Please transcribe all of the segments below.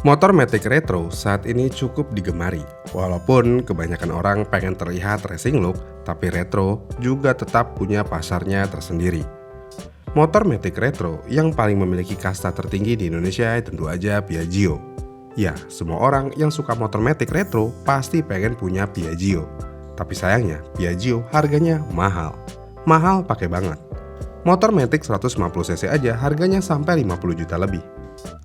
Motor Matic Retro saat ini cukup digemari. Walaupun kebanyakan orang pengen terlihat racing look, tapi retro juga tetap punya pasarnya tersendiri. Motor Matic Retro yang paling memiliki kasta tertinggi di Indonesia tentu aja Piaggio. Ya, semua orang yang suka motor Matic Retro pasti pengen punya Piaggio. Tapi sayangnya, Piaggio harganya mahal. Mahal pakai banget. Motor Matic 150cc aja harganya sampai 50 juta lebih.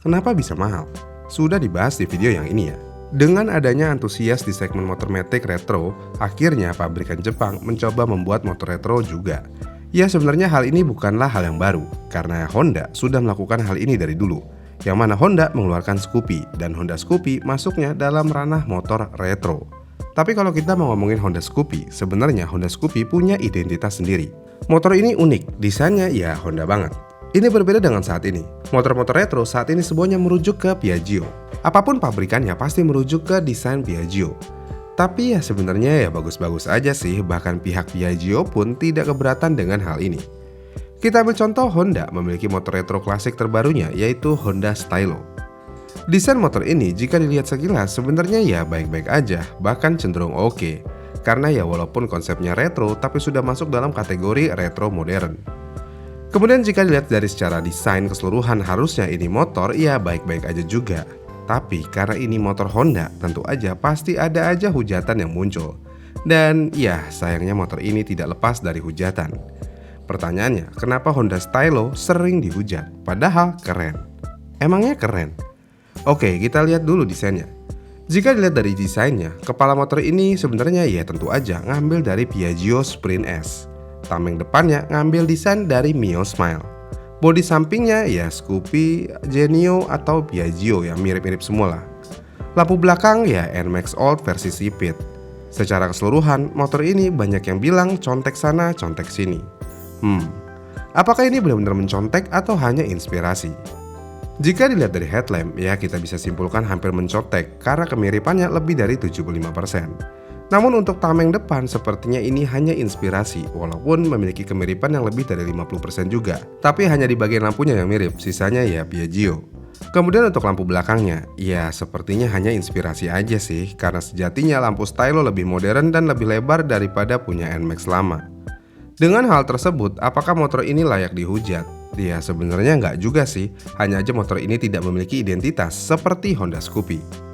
Kenapa bisa mahal? Sudah dibahas di video yang ini ya. Dengan adanya antusias di segmen motor Matic Retro, akhirnya pabrikan Jepang mencoba membuat motor retro juga. Ya sebenarnya hal ini bukanlah hal yang baru, karena Honda sudah melakukan hal ini dari dulu. Yang mana Honda mengeluarkan Scoopy, dan Honda Scoopy masuknya dalam ranah motor retro. Tapi kalau kita mau ngomongin Honda Scoopy, sebenarnya Honda Scoopy punya identitas sendiri. Motor ini unik, desainnya ya Honda banget. Ini berbeda dengan saat ini. Motor-motor retro saat ini semuanya merujuk ke Piaggio. Apapun pabrikannya pasti merujuk ke desain Piaggio. Tapi ya sebenarnya ya bagus-bagus aja sih, bahkan pihak Piaggio pun tidak keberatan dengan hal ini. Kita ambil contoh Honda memiliki motor retro klasik terbarunya yaitu Honda Stylo. Desain motor ini jika dilihat sekilas sebenarnya ya baik-baik aja, bahkan cenderung oke. Karena ya walaupun konsepnya retro tapi sudah masuk dalam kategori retro modern. Kemudian jika dilihat dari secara desain keseluruhan harusnya ini motor ya baik-baik aja juga. Tapi karena ini motor Honda tentu aja pasti ada aja hujatan yang muncul. Dan ya sayangnya motor ini tidak lepas dari hujatan. Pertanyaannya, kenapa Honda Stylo sering dihujat? Padahal keren. Emangnya keren? Oke, kita lihat dulu desainnya. Jika dilihat dari desainnya, kepala motor ini sebenarnya ya tentu aja ngambil dari Piaggio Sprint S. Tameng depannya ngambil desain dari Mio Smile. Bodi sampingnya ya Scoopy, Genio atau Piaggio yang mirip-mirip semua lah. Lampu belakang ya NMAX Old versi sipit. Secara keseluruhan, motor ini banyak yang bilang contek sana, contek sini. Apakah ini benar-benar mencontek atau hanya inspirasi? Jika dilihat dari headlamp, ya kita bisa simpulkan hampir mencontek karena kemiripannya lebih dari 75%. Namun untuk tameng depan sepertinya ini hanya inspirasi, walaupun memiliki kemiripan yang lebih dari 50% juga. Tapi hanya di bagian lampunya yang mirip, sisanya ya Piaggio. Kemudian untuk lampu belakangnya, ya sepertinya hanya inspirasi aja sih, karena sejatinya lampu Stylo lebih modern dan lebih lebar daripada punya NMAX lama. Dengan hal tersebut, apakah motor ini layak dihujat? Ya sebenarnya nggak juga sih, hanya aja motor ini tidak memiliki identitas seperti Honda Scoopy.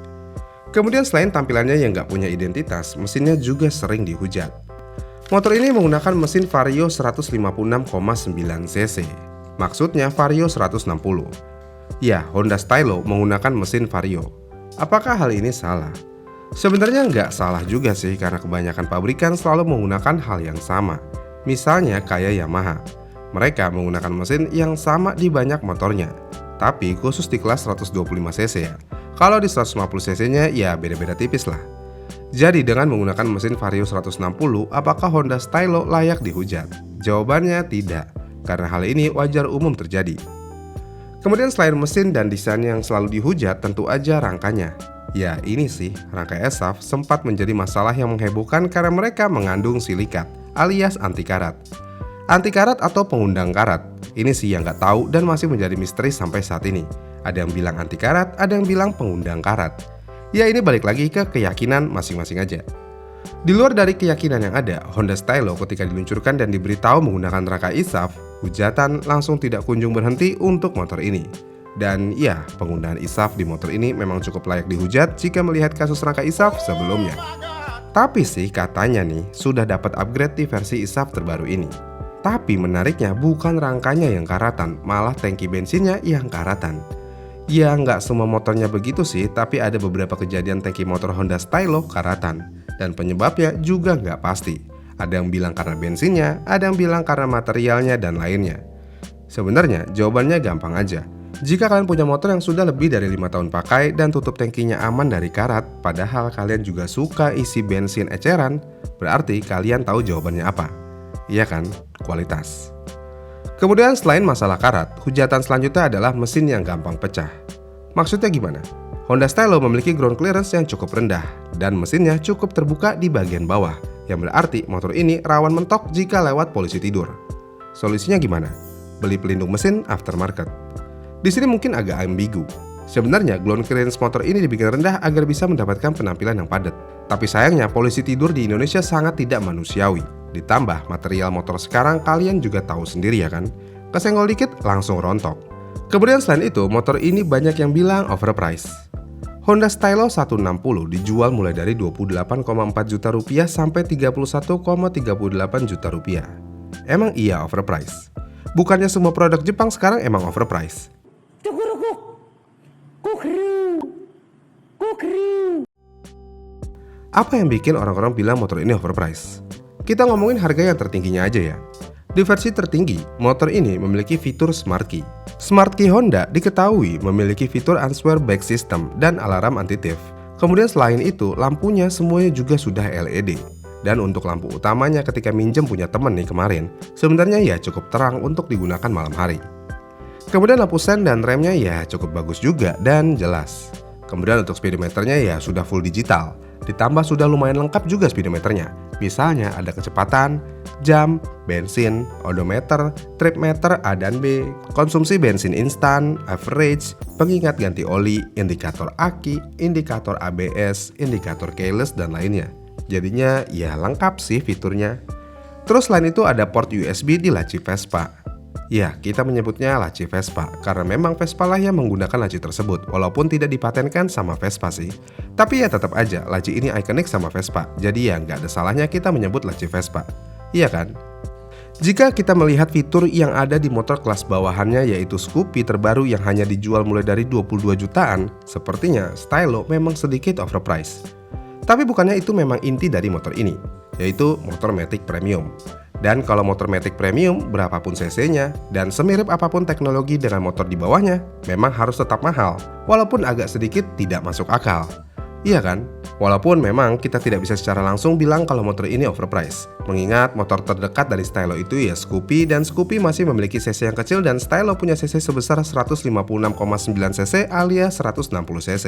Kemudian selain tampilannya yang nggak punya identitas, mesinnya juga sering dihujat. Motor ini menggunakan mesin Vario 156,9cc. Maksudnya Vario 160. Ya, Honda Stylo menggunakan mesin Vario. Apakah hal ini salah? Sebenarnya nggak salah juga sih, karena kebanyakan pabrikan selalu menggunakan hal yang sama. Misalnya kayak Yamaha. Mereka menggunakan mesin yang sama di banyak motornya. Tapi khusus di kelas 125cc ya. Kalau di 150cc-nya ya beda-beda tipis lah. Jadi dengan menggunakan mesin Vario 160, apakah Honda Stylo layak dihujat? Jawabannya tidak, karena hal ini wajar umum terjadi. Kemudian selain mesin dan desain yang selalu dihujat, tentu aja rangkanya. Ya ini sih, rangka ESAV sempat menjadi masalah yang menghebohkan karena mereka mengandung silikat, alias anti karat. Anti karat atau pengundang karat, ini sih yang nggak tahu dan masih menjadi misteri sampai saat ini. Ada yang bilang anti karat, ada yang bilang pengundang karat. Ya ini balik lagi ke keyakinan masing-masing aja. Di luar dari keyakinan yang ada, Honda Stylo ketika diluncurkan dan diberitahu menggunakan rangka ESAV, hujatan langsung tidak kunjung berhenti untuk motor ini. Dan ya, penggunaan ESAV di motor ini memang cukup layak dihujat jika melihat kasus rangka ESAV sebelumnya. Tapi sih katanya nih, sudah dapat upgrade di versi ESAV terbaru ini. Tapi menariknya bukan rangkanya yang karatan, malah tangki bensinnya yang karatan. Ya nggak semua motornya begitu sih, tapi ada beberapa kejadian tangki motor Honda Stylo karatan. Dan penyebabnya juga nggak pasti. Ada yang bilang karena bensinnya, ada yang bilang karena materialnya dan lainnya. Sebenarnya jawabannya gampang aja. Jika kalian punya motor yang sudah lebih dari 5 tahun pakai dan tutup tangkinya aman dari karat, padahal kalian juga suka isi bensin eceran, berarti kalian tahu jawabannya apa. Iya kan? Kualitas. Kemudian selain masalah karat, hujatan selanjutnya adalah mesin yang gampang pecah. Maksudnya gimana? Honda Stylo memiliki ground clearance yang cukup rendah dan mesinnya cukup terbuka di bagian bawah, yang berarti motor ini rawan mentok jika lewat polisi tidur. Solusinya gimana? Beli pelindung mesin aftermarket. Di sini mungkin agak ambigu. Sebenarnya ground clearance motor ini dibikin rendah agar bisa mendapatkan penampilan yang padat. Tapi sayangnya polisi tidur di Indonesia sangat tidak manusiawi. Ditambah material motor sekarang kalian juga tahu sendiri ya kan? Kesenggol dikit langsung rontok. Kemudian selain itu motor ini banyak yang bilang overpriced. Honda Stylo 160 dijual mulai dari 28,4 juta rupiah sampai 31,38 juta rupiah. Emang iya overpriced? Bukannya semua produk Jepang sekarang emang overpriced? Apa yang bikin orang-orang bilang motor ini overpriced? Kita ngomongin harga yang tertingginya aja ya. Di versi tertinggi, motor ini memiliki fitur Smart Key. Smart Key Honda diketahui memiliki fitur Answer Back System dan alarm anti-thief. Kemudian selain itu, lampunya semuanya juga sudah LED. Dan untuk lampu utamanya ketika minjem punya temen nih kemarin, sebenarnya ya cukup terang untuk digunakan malam hari. Kemudian lampu sen dan remnya ya cukup bagus juga dan jelas. Kemudian untuk speedometernya ya sudah full digital. Ditambah sudah lumayan lengkap juga speedometernya. Misalnya ada kecepatan, jam, bensin, odometer, trip meter A dan B, konsumsi bensin instan, average, pengingat ganti oli, indikator aki, indikator ABS, indikator keyless dan lainnya. Jadinya ya lengkap sih fiturnya. Terus selain itu ada port USB di laci Vespa. Ya, kita menyebutnya laci Vespa karena memang Vespa lah yang menggunakan laci tersebut, walaupun tidak dipatenkan sama Vespa sih. Tapi ya tetap aja, laci ini ikonik sama Vespa, jadi ya nggak ada salahnya kita menyebut laci Vespa. Iya kan? Jika kita melihat fitur yang ada di motor kelas bawahannya yaitu Scoopy terbaru yang hanya dijual mulai dari 22 jutaan, sepertinya Stylo memang sedikit overpriced. Tapi bukannya itu memang inti dari motor ini, yaitu motor Matic Premium. Dan kalau motor Matic Premium, berapapun cc-nya, dan semirip apapun teknologi dengan motor di bawahnya, memang harus tetap mahal, walaupun agak sedikit tidak masuk akal. Iya kan? Walaupun memang kita tidak bisa secara langsung bilang kalau motor ini overpriced. Mengingat motor terdekat dari Stylo itu ya Scoopy, dan Scoopy masih memiliki cc yang kecil dan Stylo punya cc sebesar 156,9 cc alias 160 cc.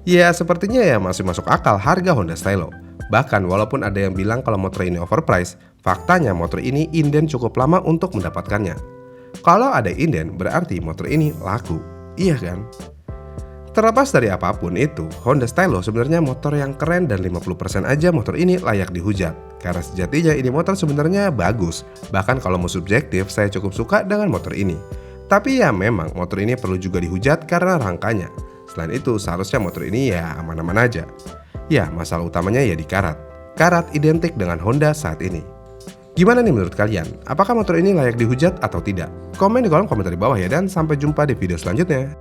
Ya sepertinya ya masih masuk akal harga Honda Stylo. Bahkan walaupun ada yang bilang kalau motor ini overpriced, faktanya motor ini inden cukup lama untuk mendapatkannya. Kalau ada inden berarti motor ini laku, iya kan? Terlepas dari apapun itu, Honda Stylo sebenarnya motor yang keren dan 50% aja motor ini layak dihujat. Karena sejatinya ini motor sebenarnya bagus, bahkan kalau mau subjektif saya cukup suka dengan motor ini. Tapi ya memang motor ini perlu juga dihujat karena rangkanya. Selain itu seharusnya motor ini ya aman-aman aja. Ya, masalah utamanya ya di karat. Karat identik dengan Honda saat ini. Gimana nih menurut kalian? Apakah motor ini layak dihujat atau tidak? Komen di kolom komentar di bawah ya, dan sampai jumpa di video selanjutnya.